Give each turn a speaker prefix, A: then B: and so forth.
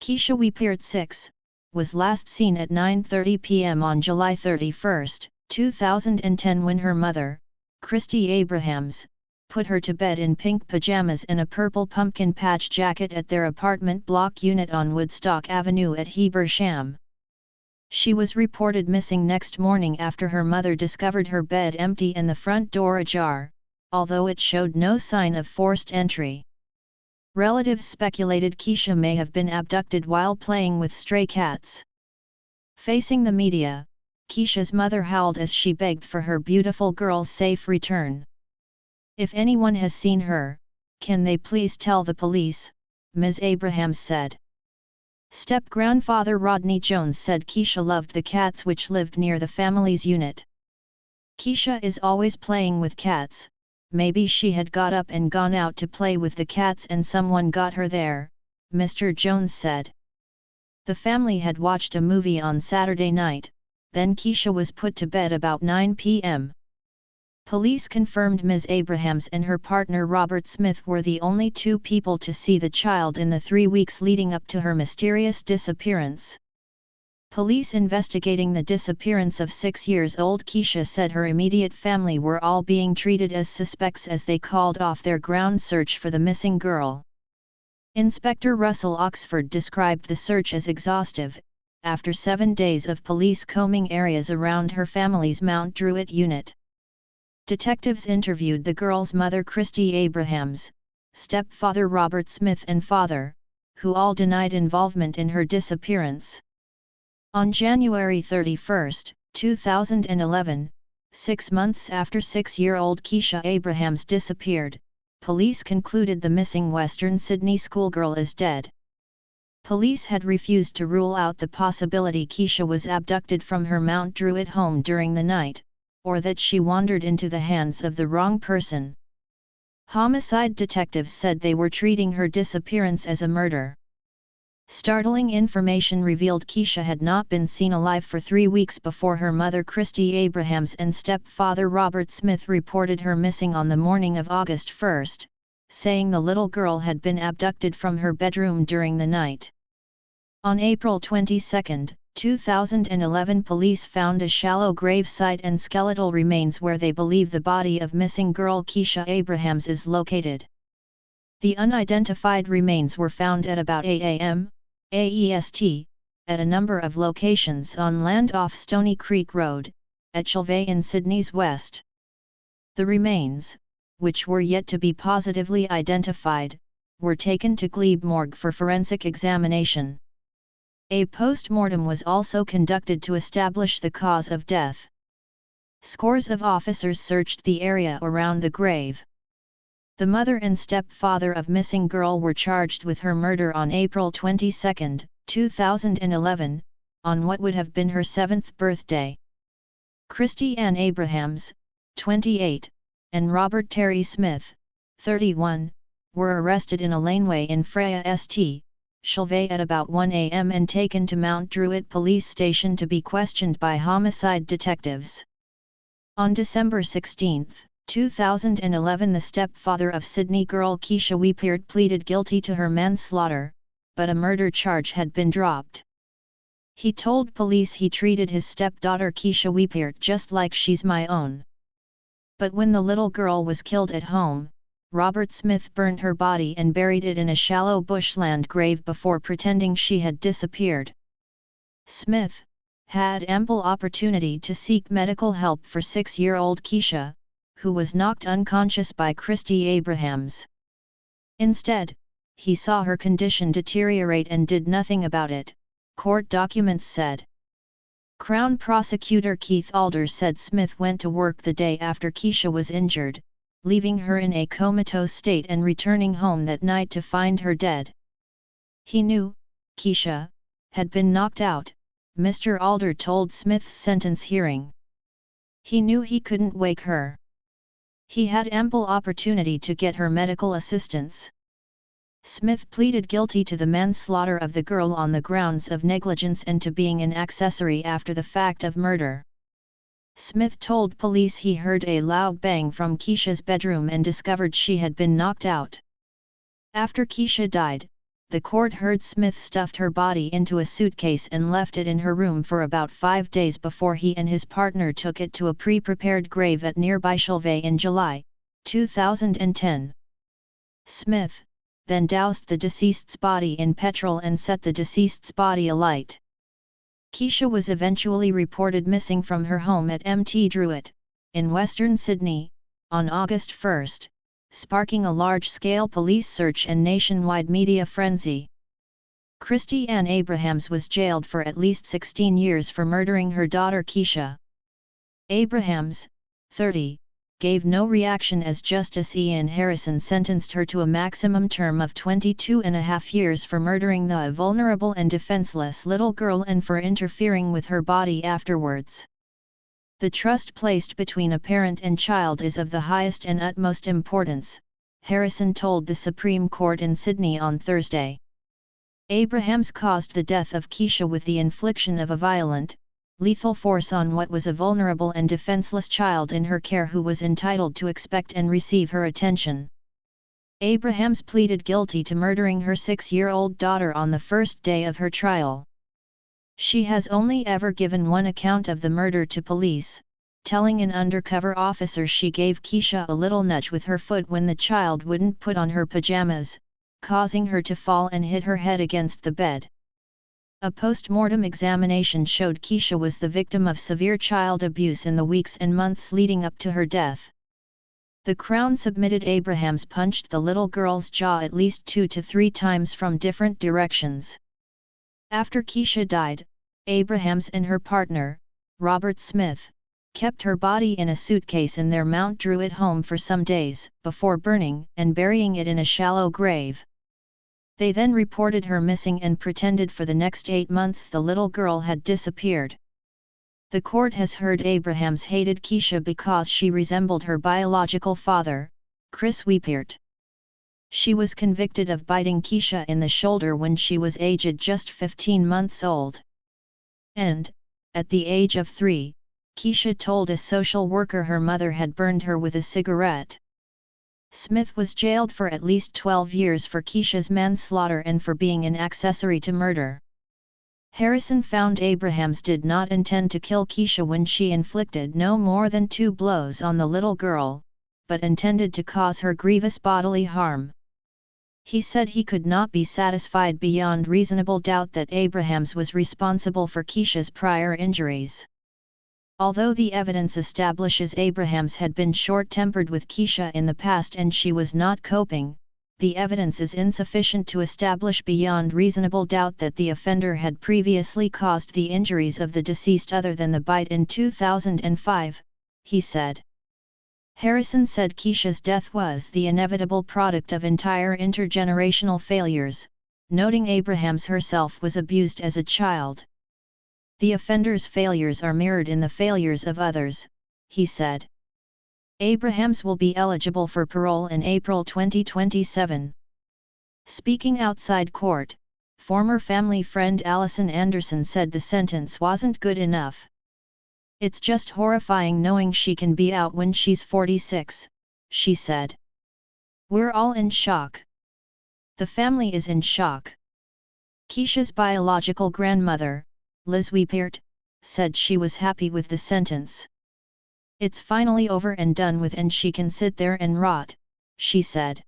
A: Keisha Weipert 6, was last seen at 9:30 p.m. on July 31, 2010 when her mother, Christy Abrahams, put her to bed in pink pajamas and a purple pumpkin patch jacket at their apartment block unit on Woodstock Avenue at Hebersham. She was reported missing next morning after her mother discovered her bed empty and the front door ajar, although it showed no sign of forced entry. Relatives speculated Keisha may have been abducted while playing with stray cats. Facing the media, Keisha's mother howled as she begged for her beautiful girl's safe return. "If anyone has seen her, can they please tell the police?" Ms. Abrahams said. Step-grandfather Rodney Jones said Keisha loved the cats which lived near the family's unit. "Keisha is always playing with cats, maybe she had got up and gone out to play with the cats and someone got her there," Mr. Jones said. The family had watched a movie on Saturday night, then Keisha was put to bed about 9 p.m. Police confirmed Ms. Abrahams and her partner Robert Smith were the only two people to see the child in the 3 weeks leading up to her mysterious disappearance. Police investigating the disappearance of 6-year-old Keisha said her immediate family were all being treated as suspects as they called off their ground search for the missing girl. Inspector Russell Oxford described the search as exhaustive, after 7 days of police combing areas around her family's Mount Druitt unit. Detectives interviewed the girl's mother Christy Abrahams, stepfather Robert Smith and father, who all denied involvement in her disappearance. On January 31, 2011, 6 months after 6-year-old Keisha Abrahams disappeared, police concluded the missing Western Sydney schoolgirl is dead. Police had refused to rule out the possibility Keisha was abducted from her Mount Druitt home during the night, or that she wandered into the hands of the wrong person. Homicide detectives said they were treating her disappearance as a murder. Startling information revealed Keisha had not been seen alive for 3 weeks before her mother Christy Abrahams and stepfather Robert Smith reported her missing on the morning of August 1, saying the little girl had been abducted from her bedroom during the night. On April 22, 2011, police found a shallow grave site and skeletal remains where they believe the body of missing girl Keisha Abrahams is located. The unidentified remains were found at about 8 a.m. AEST, at a number of locations on land off Stony Creek Road, at Chilvay in Sydney's west. The remains, which were yet to be positively identified, were taken to Glebe Morgue for forensic examination. A post-mortem was also conducted to establish the cause of death. Scores of officers searched the area around the grave. The mother and stepfather of missing girl were charged with her murder on April 22, 2011, on what would have been her 7th birthday. Christy Ann Abrahams, 28, and Robert Terry Smith, 31, were arrested in a laneway in Freya St. Chilvay at about 1 a.m. and taken to Mount Druitt Police Station to be questioned by homicide detectives. On December 16, 2011, the stepfather of Sydney girl Keisha Weipert pleaded guilty to her manslaughter, but a murder charge had been dropped. He told police he treated his stepdaughter Keisha Weipert just like she's my own. But when the little girl was killed at home, Robert Smith burned her body and buried it in a shallow bushland grave before pretending she had disappeared. Smith had ample opportunity to seek medical help for 6-year-old Keisha, who was knocked unconscious by Christy Abrahams. Instead, he saw her condition deteriorate and did nothing about it, court documents said. Crown Prosecutor Keith Alder said Smith went to work the day after Keisha was injured, leaving her in a comatose state and returning home that night to find her dead. He knew, Keisha had been knocked out, Mr. Alder told Smith's sentence hearing. He knew he couldn't wake her. He had ample opportunity to get her medical assistance. Smith pleaded guilty to the manslaughter of the girl on the grounds of negligence and to being an accessory after the fact of murder. Smith told police he heard a loud bang from Keisha's bedroom and discovered she had been knocked out. After Keisha died, the court heard Smith stuffed her body into a suitcase and left it in her room for about 5 days before he and his partner took it to a pre-prepared grave at nearby Chilvay in July 2010. Smith then doused the deceased's body in petrol and set the deceased's body alight. Keisha was eventually reported missing from her home at Mt Druitt, in western Sydney, on August 1, sparking a large-scale police search and nationwide media frenzy. Christy Ann Abrahams was jailed for at least 16 years for murdering her daughter Keisha. Abrahams, 30, gave no reaction as Justice Ian Harrison sentenced her to a maximum term of 22.5 years for murdering the vulnerable and defenseless little girl and for interfering with her body afterwards. The trust placed between a parent and child is of the highest and utmost importance, Harrison told the Supreme Court in Sydney on Thursday. Abrahams caused the death of Keisha with the infliction of a violent, lethal force on what was a vulnerable and defenseless child in her care who was entitled to expect and receive her attention. Abrahams pleaded guilty to murdering her 6-year-old daughter on the first day of her trial. She has only ever given one account of the murder to police, telling an undercover officer she gave Keisha a little nudge with her foot when the child wouldn't put on her pajamas, causing her to fall and hit her head against the bed. A post-mortem examination showed Keisha was the victim of severe child abuse in the weeks and months leading up to her death. The Crown submitted Abrahams punched the little girl's jaw at least 2 to 3 times from different directions. After Keisha died, Abrahams and her partner, Robert Smith, kept her body in a suitcase in their Mount Druitt home for some days, before burning and burying it in a shallow grave. They then reported her missing and pretended for the next 8 months the little girl had disappeared. The court has heard Abrahams hated Keisha because she resembled her biological father, Chris Weipert. She was convicted of biting Keisha in the shoulder when she was aged just 15 months old. And, at the age of 3, Keisha told a social worker her mother had burned her with a cigarette. Smith was jailed for at least 12 years for Keisha's manslaughter and for being an accessory to murder. Harrison found Abrahams did not intend to kill Keisha when she inflicted no more than 2 blows on the little girl, but intended to cause her grievous bodily harm. He said he could not be satisfied beyond reasonable doubt that Abrahams was responsible for Keisha's prior injuries. Although the evidence establishes Abrahams had been short-tempered with Keisha in the past and she was not coping, the evidence is insufficient to establish beyond reasonable doubt that the offender had previously caused the injuries of the deceased other than the bite in 2005, he said. Harrison said Keisha's death was the inevitable product of entire intergenerational failures, noting Abrahams herself was abused as a child. The offender's failures are mirrored in the failures of others, he said. Abrahams will be eligible for parole in April 2027. Speaking outside court, former family friend Alison Anderson said the sentence wasn't good enough. It's just horrifying knowing she can be out when she's 46, she said. We're all in shock. The family is in shock. Keisha's biological grandmother, Liz Weipert, said she was happy with the sentence. It's finally over and done with and she can sit there and rot, she said.